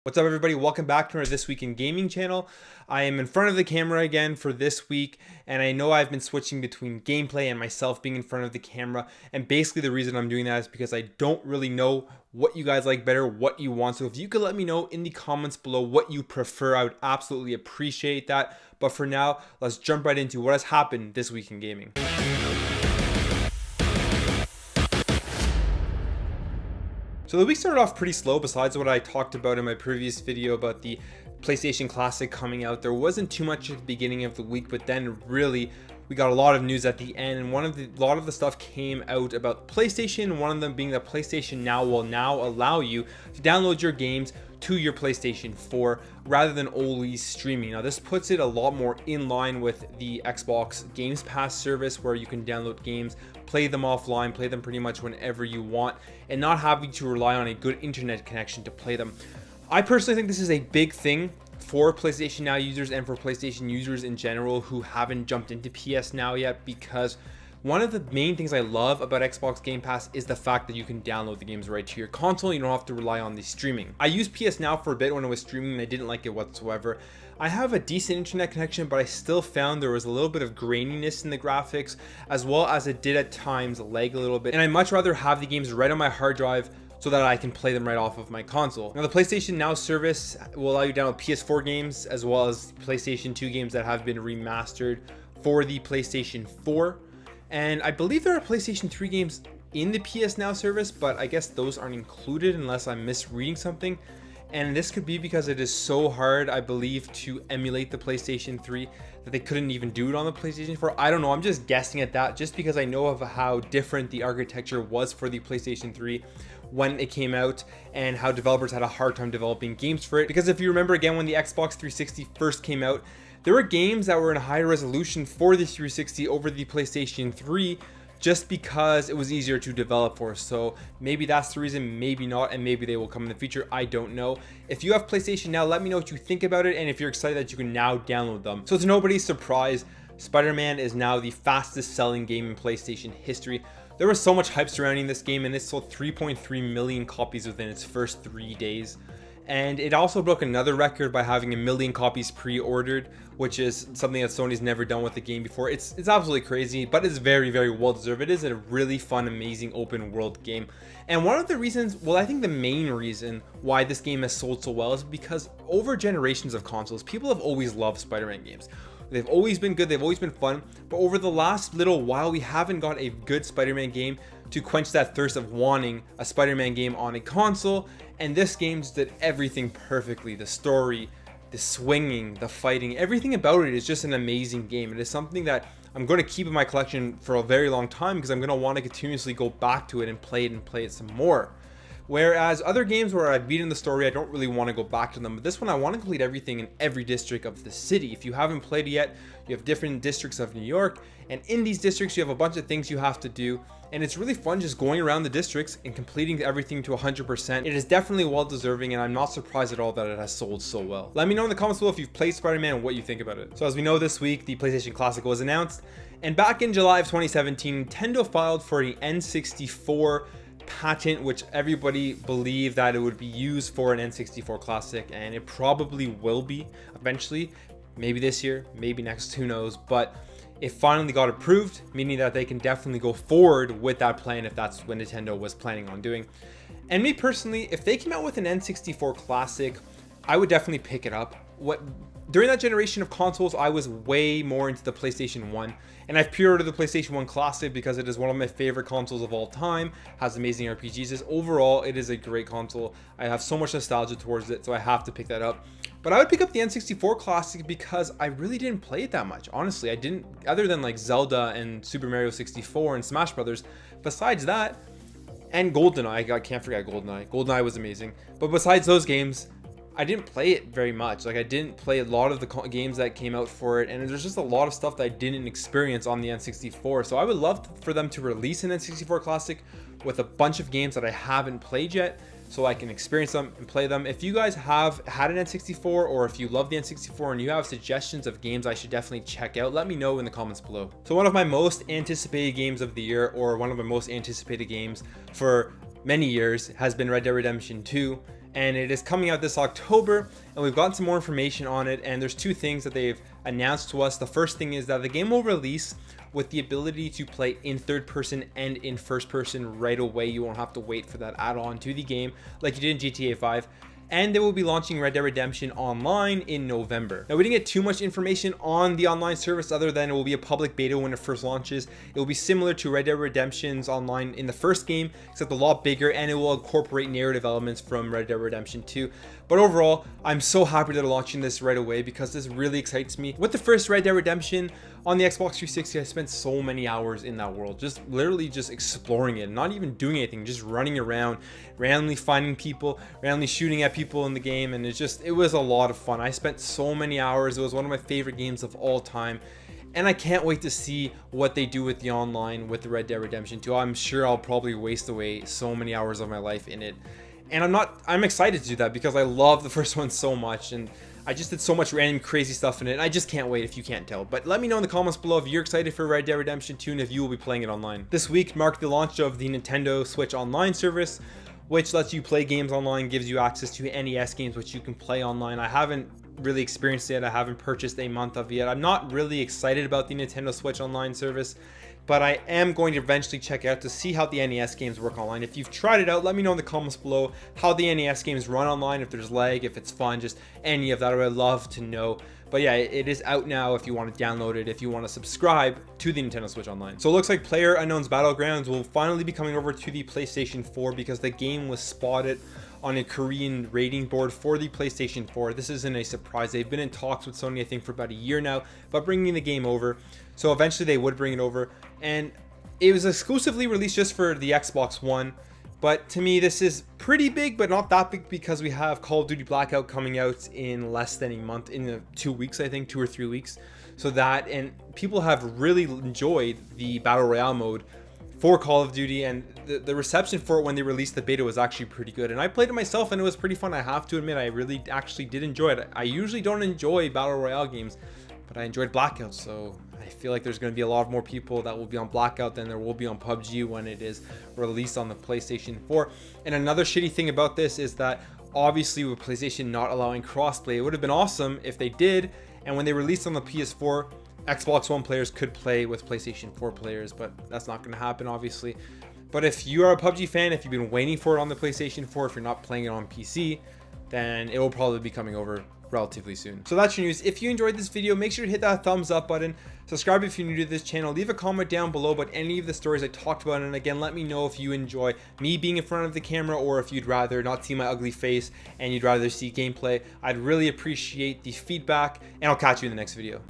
What's up, everybody? Welcome back to our This Week in Gaming channel. I am in front of the camera again for this week, and I know I've been switching between gameplay and myself being in front of the camera, and basically the reason I'm doing that is because I don't really know what you guys like better, what you want. So if you could let me know in the comments below what you prefer, I would absolutely appreciate that. But for now, let's jump right into what has happened this week in gaming. So the week started off pretty slow. Besides what I talked about in my previous video about the PlayStation Classic coming out, there wasn't too much at the beginning of the week, but then really we got a lot of news at the end, and a lot of the stuff came out about PlayStation. One of them being that PlayStation Now will now allow you to download your games to your PlayStation 4 rather than always streaming. Now this puts it a lot more in line with the Xbox Games Pass service, where you can download games, play them offline, play them pretty much whenever you want, and not having to rely on a good internet connection to play them. I personally think this is a big thing for PlayStation Now users and for PlayStation users in general who haven't jumped into PS Now yet, because one of the main things I love about Xbox Game Pass is the fact that you can download the games right to your console. You don't have to rely on the streaming. I used PS Now for a bit when I was streaming, and I didn't like it whatsoever. I have a decent internet connection, but I still found there was a little bit of graininess in the graphics, as well as it did at times lag a little bit. And I'd much rather have the games right on my hard drive so that I can play them right off of my console. Now the PlayStation Now service will allow you to download PS4 games as well as PlayStation 2 games that have been remastered for the PlayStation 4. And I believe there are PlayStation 3 games in the PS Now service, but I guess those aren't included unless I'm misreading something. And this could be because it is so hard, I believe, to emulate the PlayStation 3 that they couldn't even do it on the PlayStation 4. I don't know, I'm just guessing at that just because I know of how different the architecture was for the PlayStation 3 when it came out, and how developers had a hard time developing games for it. Because if you remember again, when the Xbox 360 first came out, there were games that were in higher resolution for the 360 over the PlayStation 3 just because it was easier to develop for. So maybe that's the reason, maybe not, and maybe they will come in the future. I don't know. If you have PlayStation Now, let me know what you think about it, and if you're excited that you can now download them. So to nobody's surprise, Spider-Man is now the fastest selling game in PlayStation history. There was so much hype surrounding this game, and it sold 3.3 million copies within its first 3 days. And it also broke another record by having 1 million copies pre-ordered, which is something that Sony's never done with the game before. It's absolutely crazy, but it's very, very well deserved. It is a really fun, amazing open world game. And one of the reasons, well, I think the main reason why this game has sold so well is because over generations of consoles, people have always loved Spider-Man games. They've always been good, they've always been fun, but over the last little while, we haven't got a good Spider-Man game to quench that thirst of wanting a Spider-Man game on a console, and this game just did everything perfectly. The story, the swinging, the fighting, everything about it is just an amazing game. It is something that I'm going to keep in my collection for a very long time because I'm going to want to continuously go back to it and play it some more. Whereas other games where I've beaten the story, I don't really want to go back to them. But this one, I want to complete everything in every district of the city. If you haven't played it yet, you have different districts of New York. And in these districts, you have a bunch of things you have to do. And it's really fun just going around the districts and completing everything to 100%. It is definitely well deserving, and I'm not surprised at all that it has sold so well. Let me know in the comments below if you've played Spider-Man and what you think about it. So as we know, this week, the PlayStation Classic was announced. And back in July of 2017, Nintendo filed for the N64 patent, which everybody believed that it would be used for an N64 Classic, and it probably will be eventually, maybe this year, maybe next, who knows. But it finally got approved, meaning that they can definitely go forward with that plan if that's what Nintendo was planning on doing. And me personally, if they came out with an N64 Classic, I would definitely pick it up. During that generation of consoles, I was way more into the PlayStation 1, and I've pre-ordered the PlayStation 1 Classic because it is one of my favorite consoles of all time, has amazing RPGs. Overall, it is a great console. I have so much nostalgia towards it, so I have to pick that up. But I would pick up the N64 Classic because I really didn't play it that much. Honestly, I didn't, other than like Zelda and Super Mario 64 and Smash Brothers. Besides that, and GoldenEye, I can't forget GoldenEye. GoldenEye was amazing. But besides those games, I didn't play it very much. Like, I didn't play a lot of the games that came out for it, and there's just a lot of stuff that I didn't experience on the N64. So I would love for them to release an N64 Classic with a bunch of games that I haven't played yet, so I can experience them and play them. If you guys have had an N64, or if you love the N64 and you have suggestions of games I should definitely check out, let me know in the comments below. So one of my most anticipated games of the year, or one of my most anticipated games for many years, has been Red Dead Redemption 2. and it is coming out this October, and we've gotten some more information on it, and there's two things that they've announced to us. The first thing is that the game will release with the ability to play in third person and in first person right away. You won't have to wait for that add-on to the game like you did in GTA 5. And they will be launching Red Dead Redemption Online in November. Now, we didn't get too much information on the online service other than it will be a public beta when it first launches. It will be similar to Red Dead Redemption's Online in the first game, except a lot bigger, and it will incorporate narrative elements from Red Dead Redemption 2. But overall, I'm so happy that they're launching this right away because this really excites me. With the first Red Dead Redemption on the Xbox 360, I spent so many hours in that world, just literally just exploring it, not even doing anything, just running around, randomly finding people, randomly shooting at people in the game, and it was a lot of fun. I spent so many hours. It was one of my favorite games of all time. And I can't wait to see what they do with the online with the Red Dead Redemption 2. I'm sure I'll probably waste away so many hours of my life in it. And I'm excited to do that because I love the first one so much, and I just did so much random crazy stuff in it. I just can't wait if you can't tell. But let me know in the comments below if you're excited for Red Dead Redemption 2 and if you will be playing it online. This week marked the launch of the Nintendo Switch Online service, which lets you play games online, gives you access to NES games which you can play online. I haven't really experienced it. I haven't purchased a month of it yet. I'm not really excited about the Nintendo Switch Online service, but I am going to eventually check it out to see how the NES games work online. If you've tried it out, let me know in the comments below how the NES games run online, if there's lag, if it's fun, just any of that. I would love to know. But yeah, it is out now if you want to download it, if you want to subscribe to the Nintendo Switch Online. So it looks like PlayerUnknown's Battlegrounds will finally be coming over to the PlayStation 4 because the game was spotted on a Korean rating board for the PlayStation 4. This isn't a surprise. They've been in talks with Sony, I think, for about a year now about bringing the game over. So eventually they would bring it over. And it was exclusively released just for the Xbox One. But to me, this is pretty big, but not that big because we have Call of Duty Blackout coming out in less than a month, in 2 weeks, I think, 2 or 3 weeks. So that, and people have really enjoyed the Battle Royale mode for Call of Duty, and the reception for it when they released the beta was actually pretty good. And I played it myself and it was pretty fun. I have to admit, I really actually did enjoy it. I usually don't enjoy Battle Royale games, but I enjoyed Blackout, so I feel like there's going to be a lot more people that will be on Blackout than there will be on PUBG when it is released on the PlayStation 4. And another shitty thing about this is that obviously with PlayStation not allowing crossplay, it would have been awesome if they did, and when they released on the PS4, Xbox One players could play with PlayStation 4 players, but that's not going to happen, obviously. But if you are a PUBG fan, if you've been waiting for it on the PlayStation 4, if you're not playing it on PC, then it will probably be coming over relatively soon. So that's your news. If you enjoyed this video, make sure to hit that thumbs up button, subscribe if you're new to this channel, leave a comment down below about any of the stories I talked about, and again, let me know if you enjoy me being in front of the camera or if you'd rather not see my ugly face and you'd rather see gameplay. I'd really appreciate the feedback, and I'll catch you in the next video.